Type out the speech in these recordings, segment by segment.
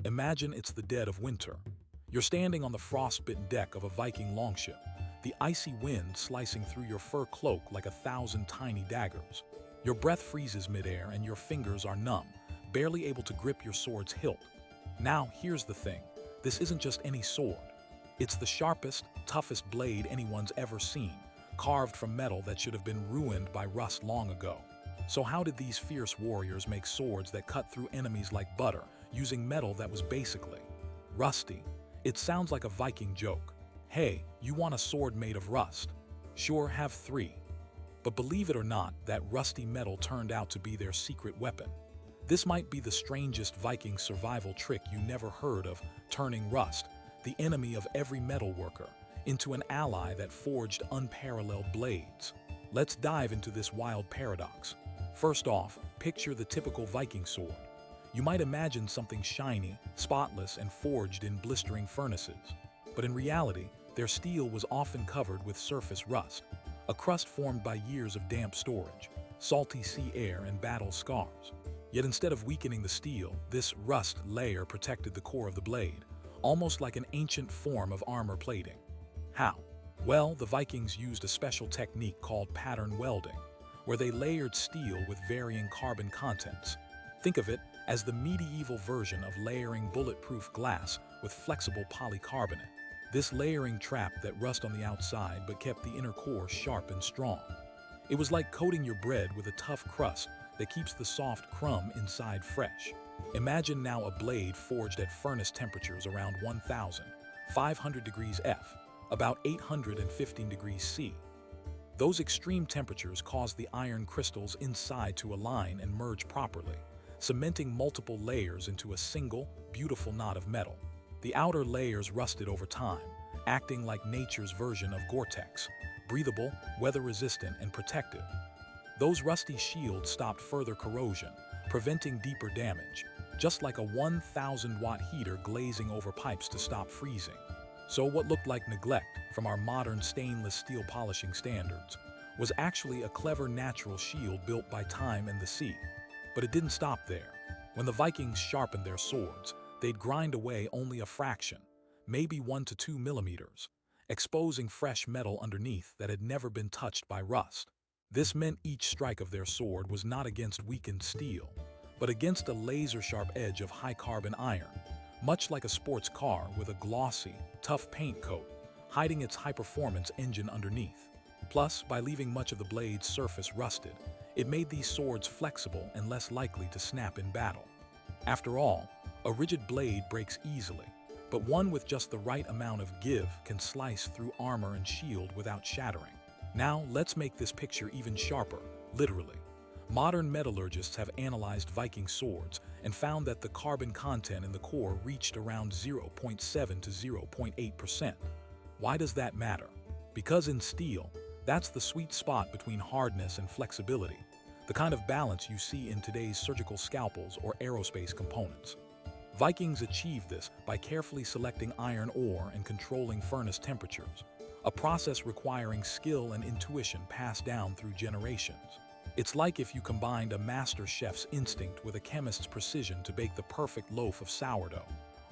Imagine it's the dead of winter. You're standing on the frostbitten deck of a Viking longship, the icy wind slicing through your fur cloak like 1,000 tiny daggers. Your breath freezes midair and your fingers are numb, barely able to grip your sword's hilt. Now, here's the thing. This isn't just any sword. It's the sharpest, toughest blade anyone's ever seen, carved from metal that should have been ruined by rust long ago. So how did these fierce warriors make swords that cut through enemies like butter, using metal that was basically rusty? It sounds like a Viking joke. Hey, you want a sword made of rust? Sure, have three. But believe it or not, that rusty metal turned out to be their secret weapon. This might be the strangest Viking survival trick you never heard of, turning rust, the enemy of every metalworker, into an ally that forged unparalleled blades. Let's dive into this wild paradox. First off, picture the typical Viking sword. You might imagine something shiny, spotless, and forged in blistering furnaces. But in reality, their steel was often covered with surface rust, a crust formed by years of damp storage, salty sea air, and battle scars. Yet instead of weakening the steel, this rust layer protected the core of the blade, almost like an ancient form of armor plating. How? Well, the Vikings used a special technique called pattern welding, where they layered steel with varying carbon contents. Think of it as the medieval version of layering bulletproof glass with flexible polycarbonate. This layering trapped that rust on the outside but kept the inner core sharp and strong. It was like coating your bread with a tough crust that keeps the soft crumb inside fresh. Imagine now a blade forged at furnace temperatures around 1,500 degrees F, about 815 degrees C. Those extreme temperatures cause the iron crystals inside to align and merge properly, cementing multiple layers into a single, beautiful knot of metal. The outer layers rusted over time, acting like nature's version of Gore-Tex, breathable, weather-resistant, and protective. Those rusty shields stopped further corrosion, preventing deeper damage, just like a 1,000-watt heater glazing over pipes to stop freezing. So what looked like neglect from our modern stainless steel polishing standards was actually a clever natural shield built by time and the sea. But it didn't stop there. When the Vikings sharpened their swords, they'd grind away only a fraction, maybe 1 to 2 millimeters, exposing fresh metal underneath that had never been touched by rust. This meant each strike of their sword was not against weakened steel, but against a laser-sharp edge of high-carbon iron, much like a sports car with a glossy, tough paint coat, hiding its high-performance engine underneath. Plus, by leaving much of the blade's surface rusted, it made these swords flexible and less likely to snap in battle. After all, a rigid blade breaks easily, but one with just the right amount of give can slice through armor and shield without shattering. Now, let's make this picture even sharper, literally. Modern metallurgists have analyzed Viking swords and found that the carbon content in the core reached around 0.7 to 0.8%. Why does that matter? Because in steel, that's the sweet spot between hardness and flexibility, the kind of balance you see in today's surgical scalpels or aerospace components. Vikings achieved this by carefully selecting iron ore and controlling furnace temperatures, a process requiring skill and intuition passed down through generations. It's like if you combined a master chef's instinct with a chemist's precision to bake the perfect loaf of sourdough.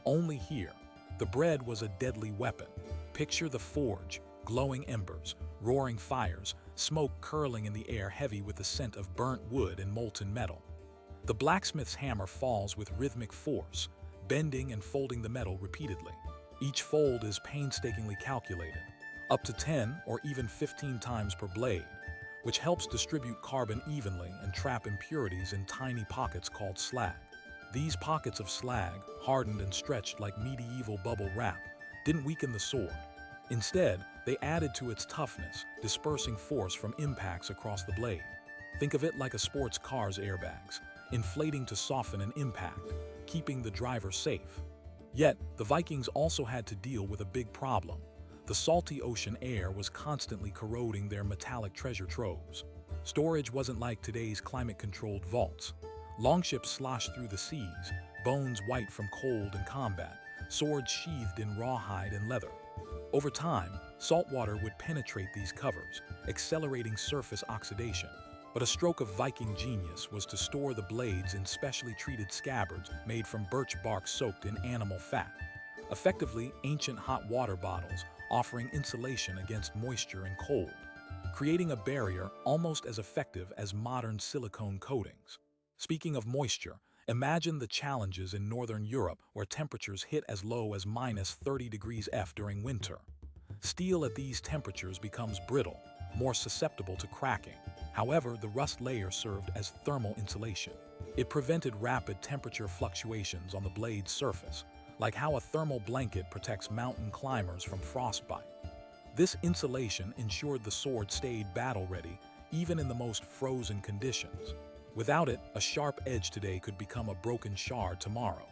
Only here, the bread was a deadly weapon. Picture the forge, glowing embers, roaring fires, smoke curling in the air heavy with the scent of burnt wood and molten metal. The blacksmith's hammer falls with rhythmic force, bending and folding the metal repeatedly. Each fold is painstakingly calculated, up to 10 or even 15 times per blade, which helps distribute carbon evenly and trap impurities in tiny pockets called slag. These pockets of slag, hardened and stretched like medieval bubble wrap, didn't weaken the sword. Instead, they added to its toughness, dispersing force from impacts across the blade. Think of it like a sports car's airbags, inflating to soften an impact, keeping the driver safe. Yet, the Vikings also had to deal with a big problem. The salty ocean air was constantly corroding their metallic treasure troves. Storage wasn't like today's climate-controlled vaults. Longships sloshed through the seas, bones white from cold and combat, swords sheathed in rawhide and leather. Over time, salt water would penetrate these covers, accelerating surface oxidation. But a stroke of Viking genius was to store the blades in specially treated scabbards made from birch bark soaked in animal fat. Effectively, ancient hot water bottles, offering insulation against moisture and cold, creating a barrier almost as effective as modern silicone coatings. Speaking of moisture, imagine the challenges in northern Europe where temperatures hit as low as -30 degrees F during winter. Steel at these temperatures becomes brittle, more susceptible to cracking. However, the rust layer served as thermal insulation. It prevented rapid temperature fluctuations on the blade's surface, like how a thermal blanket protects mountain climbers from frostbite. This insulation ensured the sword stayed battle-ready even in the most frozen conditions. Without it, a sharp edge today could become a broken shard tomorrow.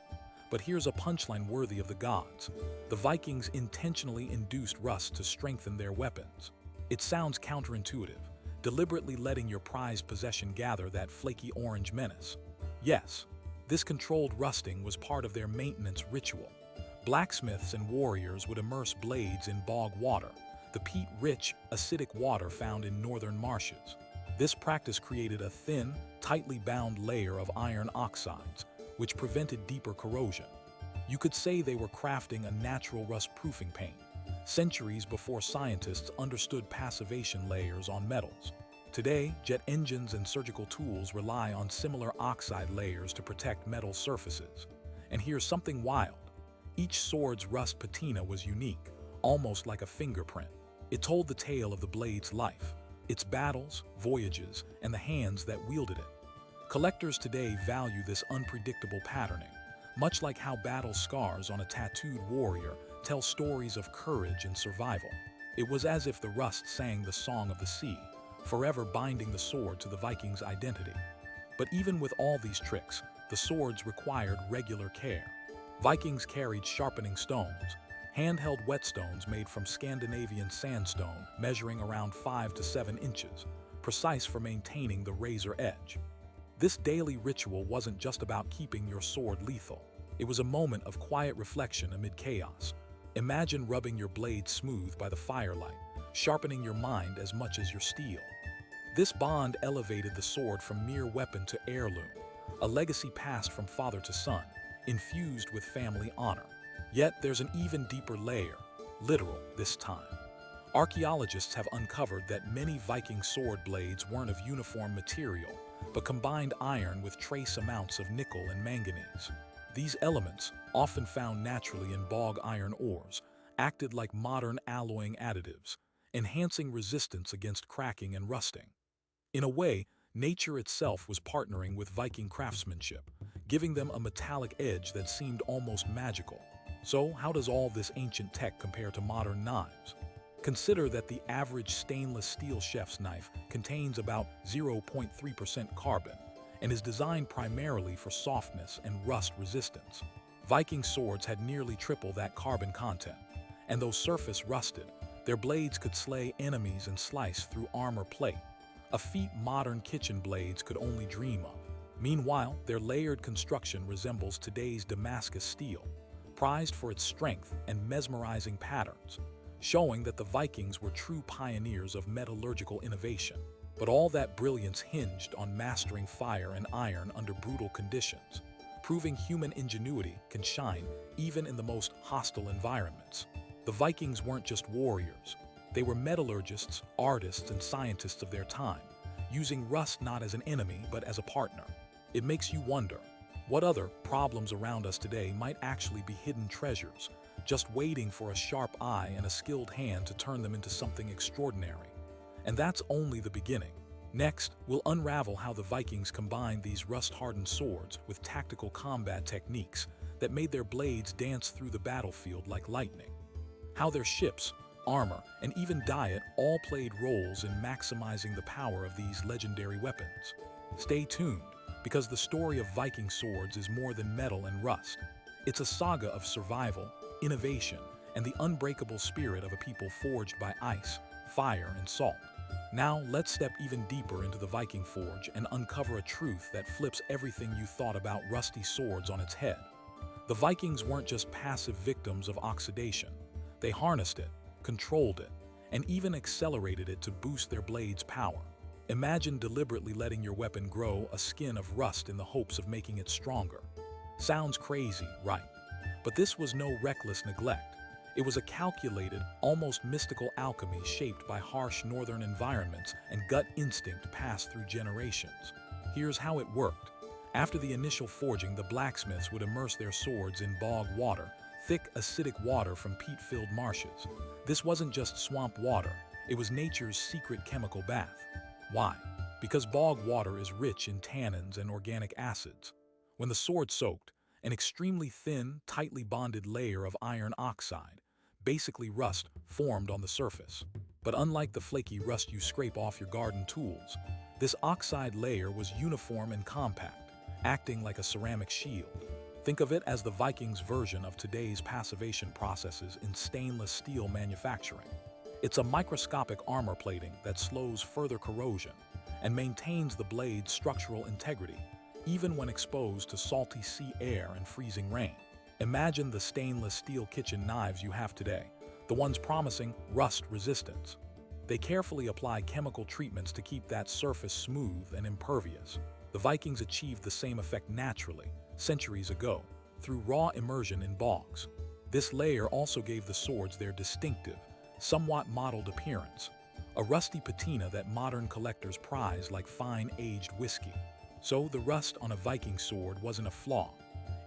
But here's a punchline worthy of the gods. The Vikings intentionally induced rust to strengthen their weapons. It sounds counterintuitive, deliberately letting your prized possession gather that flaky orange menace. Yes, this controlled rusting was part of their maintenance ritual. Blacksmiths and warriors would immerse blades in bog water, the peat-rich, acidic water found in northern marshes. This practice created a thin, tightly bound layer of iron oxides, which prevented deeper corrosion. You could say they were crafting a natural rust-proofing paint, centuries before scientists understood passivation layers on metals. Today, jet engines and surgical tools rely on similar oxide layers to protect metal surfaces. And here's something wild. Each sword's rust patina was unique, almost like a fingerprint. It told the tale of the blade's life, its battles, voyages, and the hands that wielded it. Collectors today value this unpredictable patterning, much like how battle scars on a tattooed warrior tell stories of courage and survival. It was as if the rust sang the song of the sea, forever binding the sword to the Vikings' identity. But even with all these tricks, the swords required regular care. Vikings carried sharpening stones, handheld whetstones made from Scandinavian sandstone measuring around 5 to 7 inches, precise for maintaining the razor edge. This daily ritual wasn't just about keeping your sword lethal. It was a moment of quiet reflection amid chaos. Imagine rubbing your blade smooth by the firelight, sharpening your mind as much as your steel. This bond elevated the sword from mere weapon to heirloom, a legacy passed from father to son, infused with family honor. Yet there's an even deeper layer, literal this time. Archaeologists have uncovered that many Viking sword blades weren't of uniform material, but combined iron with trace amounts of nickel and manganese. These elements, often found naturally in bog iron ores, acted like modern alloying additives, enhancing resistance against cracking and rusting. In a way, nature itself was partnering with Viking craftsmanship, giving them a metallic edge that seemed almost magical. So, how does all this ancient tech compare to modern knives? Consider that the average stainless steel chef's knife contains about 0.3% carbon and is designed primarily for softness and rust resistance. Viking swords had nearly triple that carbon content, and though surface rusted, their blades could slay enemies and slice through armor plate, a feat modern kitchen blades could only dream of. Meanwhile, their layered construction resembles today's Damascus steel, prized for its strength and mesmerizing patterns, showing that the Vikings were true pioneers of metallurgical innovation. But all that brilliance hinged on mastering fire and iron under brutal conditions, proving human ingenuity can shine even in the most hostile environments. The Vikings weren't just warriors. They were metallurgists, artists, and scientists of their time, using rust not as an enemy but as a partner. It makes you wonder, what other problems around us today might actually be hidden treasures, just waiting for a sharp eye and a skilled hand to turn them into something extraordinary? And that's only the beginning. Next, we'll unravel how the Vikings combined these rust-hardened swords with tactical combat techniques that made their blades dance through the battlefield like lightning. How their ships, armor, and even diet all played roles in maximizing the power of these legendary weapons. Stay tuned, because the story of Viking swords is more than metal and rust. It's a saga of survival, innovation, and the unbreakable spirit of a people forged by ice, fire, and salt. Now, let's step even deeper into the Viking forge and uncover a truth that flips everything you thought about rusty swords on its head. The Vikings weren't just passive victims of oxidation. They harnessed it, controlled it, and even accelerated it to boost their blades' power. Imagine deliberately letting your weapon grow a skin of rust in the hopes of making it stronger. Sounds crazy, right? But this was no reckless neglect. It was a calculated, almost mystical alchemy shaped by harsh northern environments and gut instinct passed through generations. Here's how it worked. After the initial forging, the blacksmiths would immerse their swords in bog water, thick, acidic water from peat-filled marshes. This wasn't just swamp water, it was nature's secret chemical bath. Why? Because bog water is rich in tannins and organic acids. When the sword soaked, an extremely thin, tightly bonded layer of iron oxide, basically rust, formed on the surface. But unlike the flaky rust you scrape off your garden tools, this oxide layer was uniform and compact, acting like a ceramic shield. Think of it as the Vikings' version of today's passivation processes in stainless steel manufacturing. It's a microscopic armor plating that slows further corrosion and maintains the blade's structural integrity, even when exposed to salty sea air and freezing rain. Imagine the stainless steel kitchen knives you have today, the ones promising rust resistance. They carefully apply chemical treatments to keep that surface smooth and impervious. The Vikings achieved the same effect naturally, centuries ago, through raw immersion in bogs. This layer also gave the swords their distinctive, somewhat mottled appearance, a rusty patina that modern collectors prize like fine aged whiskey. So the rust on a Viking sword wasn't a flaw.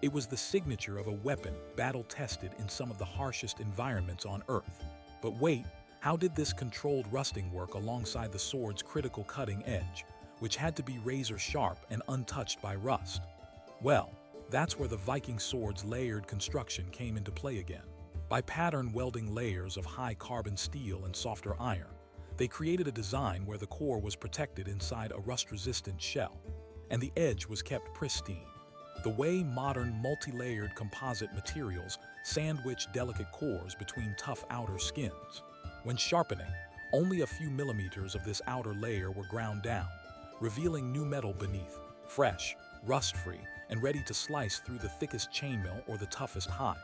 It was the signature of a weapon battle-tested in some of the harshest environments on Earth. But wait, how did this controlled rusting work alongside the sword's critical cutting edge, which had to be razor-sharp and untouched by rust? Well, that's where the Viking sword's layered construction came into play again. By pattern welding layers of high-carbon steel and softer iron, they created a design where the core was protected inside a rust-resistant shell, and the edge was kept pristine. The way modern multi-layered composite materials sandwich delicate cores between tough outer skins. When sharpening, only a few millimeters of this outer layer were ground down, revealing new metal beneath, fresh, rust-free, and ready to slice through the thickest chainmail or the toughest hide.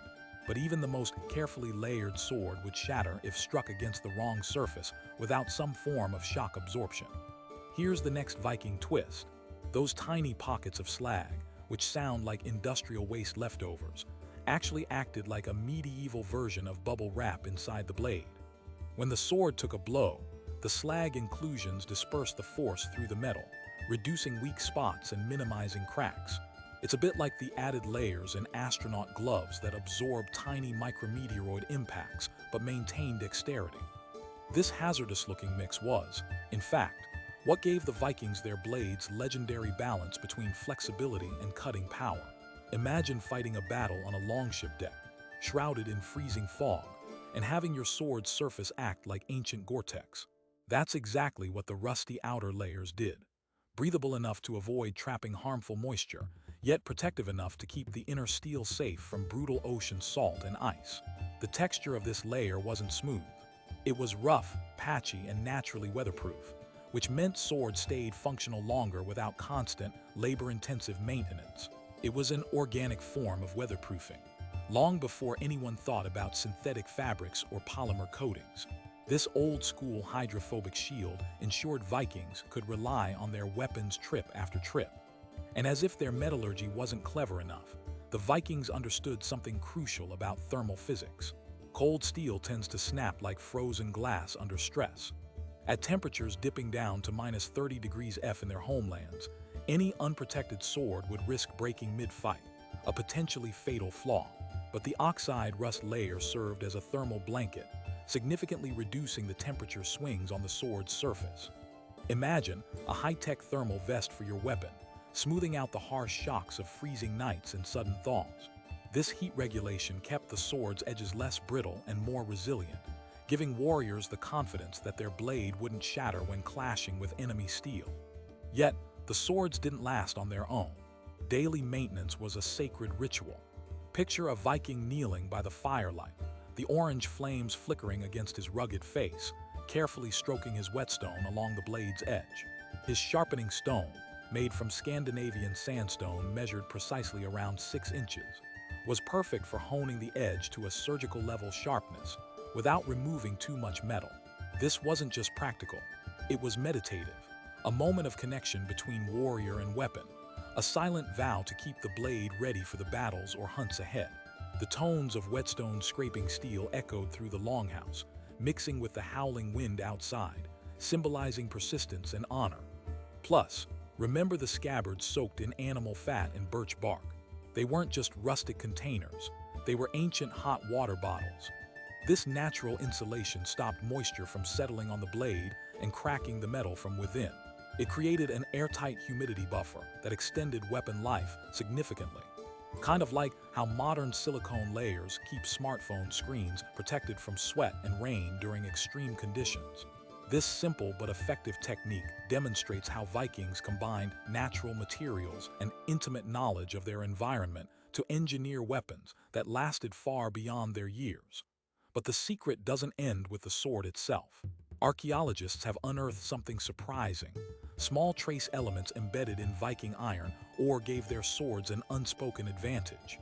But even the most carefully layered sword would shatter if struck against the wrong surface without some form of shock absorption. Here's the next Viking twist. Those tiny pockets of slag, which sound like industrial waste leftovers, actually acted like a medieval version of bubble wrap inside the blade. When the sword took a blow, the slag inclusions dispersed the force through the metal, reducing weak spots and minimizing cracks. It's a bit like the added layers in astronaut gloves that absorb tiny micrometeoroid impacts but maintain dexterity. This hazardous-looking mix was, in fact, what gave the Vikings their blades' legendary balance between flexibility and cutting power. Imagine fighting a battle on a longship deck, shrouded in freezing fog, and having your sword's surface act like ancient Gore-Tex. That's exactly what the rusty outer layers did. Breathable enough to avoid trapping harmful moisture, yet protective enough to keep the inner steel safe from brutal ocean salt and ice. The texture of this layer wasn't smooth. It was rough, patchy, and naturally weatherproof, which meant swords stayed functional longer without constant, labor-intensive maintenance. It was an organic form of weatherproofing, long before anyone thought about synthetic fabrics or polymer coatings. This old-school hydrophobic shield ensured Vikings could rely on their weapons trip after trip. And as if their metallurgy wasn't clever enough, the Vikings understood something crucial about thermal physics. Cold steel tends to snap like frozen glass under stress. At temperatures dipping down to minus 30 degrees F in their homelands, any unprotected sword would risk breaking mid-fight, a potentially fatal flaw. But the oxide rust layer served as a thermal blanket, significantly reducing the temperature swings on the sword's surface. Imagine a high-tech thermal vest for your weapon, smoothing out the harsh shocks of freezing nights and sudden thaws. This heat regulation kept the sword's edges less brittle and more resilient, giving warriors the confidence that their blade wouldn't shatter when clashing with enemy steel. Yet, the swords didn't last on their own. Daily maintenance was a sacred ritual. Picture a Viking kneeling by the firelight, the orange flames flickering against his rugged face, carefully stroking his whetstone along the blade's edge. His sharpening stone, made from Scandinavian sandstone measured precisely around 6 inches, was perfect for honing the edge to a surgical level sharpness without removing too much metal. This wasn't just practical, it was meditative, a moment of connection between warrior and weapon, a silent vow to keep the blade ready for the battles or hunts ahead. The tones of whetstone scraping steel echoed through the longhouse, mixing with the howling wind outside, symbolizing persistence and honor. Plus, remember the scabbards soaked in animal fat and birch bark. They weren't just rustic containers, they were ancient hot water bottles. This natural insulation stopped moisture from settling on the blade and cracking the metal from within. It created an airtight humidity buffer that extended weapon life significantly. Kind of like how modern silicone layers keep smartphone screens protected from sweat and rain during extreme conditions. This simple but effective technique demonstrates how Vikings combined natural materials and intimate knowledge of their environment to engineer weapons that lasted far beyond their years. But the secret doesn't end with the sword itself. Archaeologists have unearthed something surprising: small trace elements embedded in Viking iron ore gave their swords an unspoken advantage.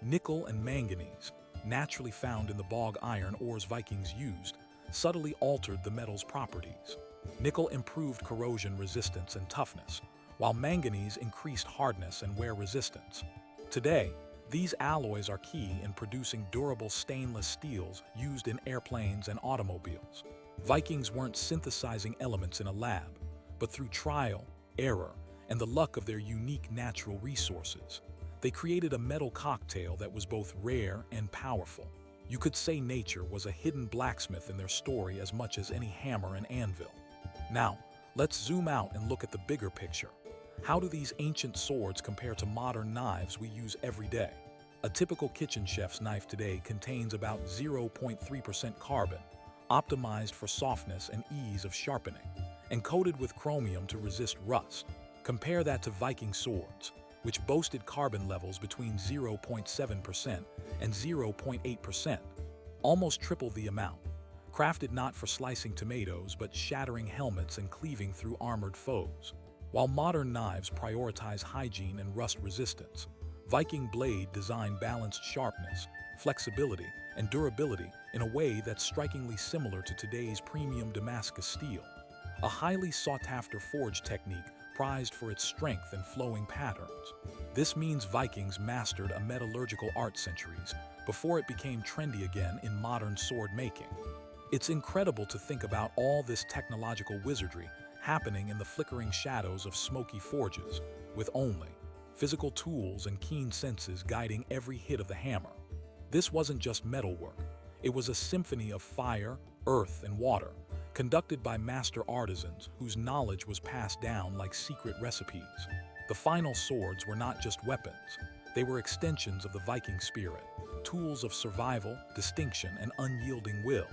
Nickel and manganese, naturally found in the bog iron ores Vikings used, subtly altered the metal's properties. Nickel improved corrosion resistance and toughness, while manganese increased hardness and wear resistance. Today, these alloys are key in producing durable stainless steels used in airplanes and automobiles. Vikings weren't synthesizing elements in a lab, but through trial, error, and the luck of their unique natural resources. They created a metal cocktail that was both rare and powerful. You could say nature was a hidden blacksmith in their story as much as any hammer and anvil. Now, let's zoom out and look at the bigger picture. How do these ancient swords compare to modern knives we use every day? A typical kitchen chef's knife today contains about 0.3% carbon, optimized for softness and ease of sharpening, and coated with chromium to resist rust. Compare that to Viking swords, which boasted carbon levels between 0.7% and 0.8%, almost triple the amount. Crafted not for slicing tomatoes but shattering helmets and cleaving through armored foes. While modern knives prioritize hygiene and rust resistance, Viking blade design balanced sharpness, flexibility, and durability in a way that's strikingly similar to today's premium Damascus steel. A highly sought-after forge technique prized for its strength and flowing patterns. This means Vikings mastered a metallurgical art centuries before it became trendy again in modern sword making. It's incredible to think about all this technological wizardry happening in the flickering shadows of smoky forges, with only physical tools and keen senses guiding every hit of the hammer. This wasn't just metalwork. It was a symphony of fire, earth, and water, conducted by master artisans whose knowledge was passed down like secret recipes. The final swords were not just weapons. They were extensions of the Viking spirit, tools of survival, distinction, and unyielding will.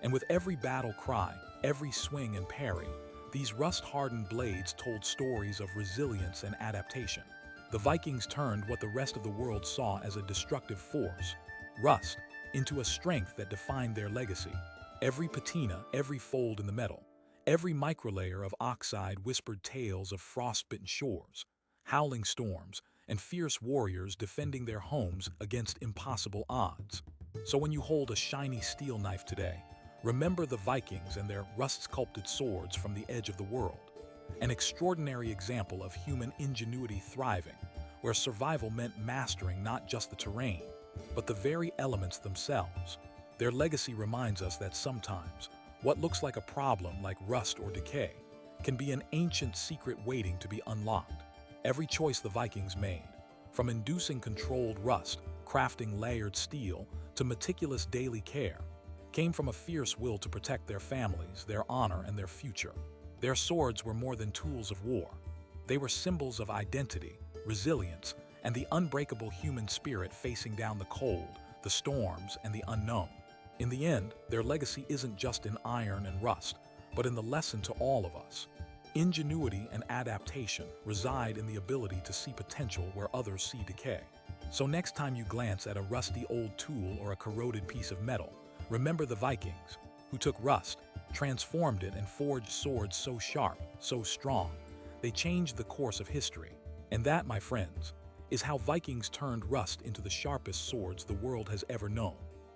And with every battle cry, every swing and parry, these rust-hardened blades told stories of resilience and adaptation. The Vikings turned what the rest of the world saw as a destructive force, rust, into a strength that defined their legacy. Every patina, every fold in the metal, every microlayer of oxide whispered tales of frostbitten shores, howling storms, and fierce warriors defending their homes against impossible odds. So when you hold a shiny steel knife today, remember the Vikings and their rust-sculpted swords from the edge of the world. An extraordinary example of human ingenuity thriving, where survival meant mastering not just the terrain, but the very elements themselves. Their legacy reminds us that sometimes, what looks like a problem like rust or decay can be an ancient secret waiting to be unlocked. Every choice the Vikings made, from inducing controlled rust, crafting layered steel, to meticulous daily care, came from a fierce will to protect their families, their honor, and their future. Their swords were more than tools of war. They were symbols of identity, resilience, and the unbreakable human spirit facing down the cold, the storms, and the unknown. In the end, their legacy isn't just in iron and rust, but in the lesson to all of us. Ingenuity and adaptation reside in the ability to see potential where others see decay. So next time you glance at a rusty old tool or a corroded piece of metal, remember the Vikings, who took rust, transformed it, and forged swords so sharp, so strong, they changed the course of history. And that, my friends, is how Vikings turned rust into the sharpest swords the world has ever known.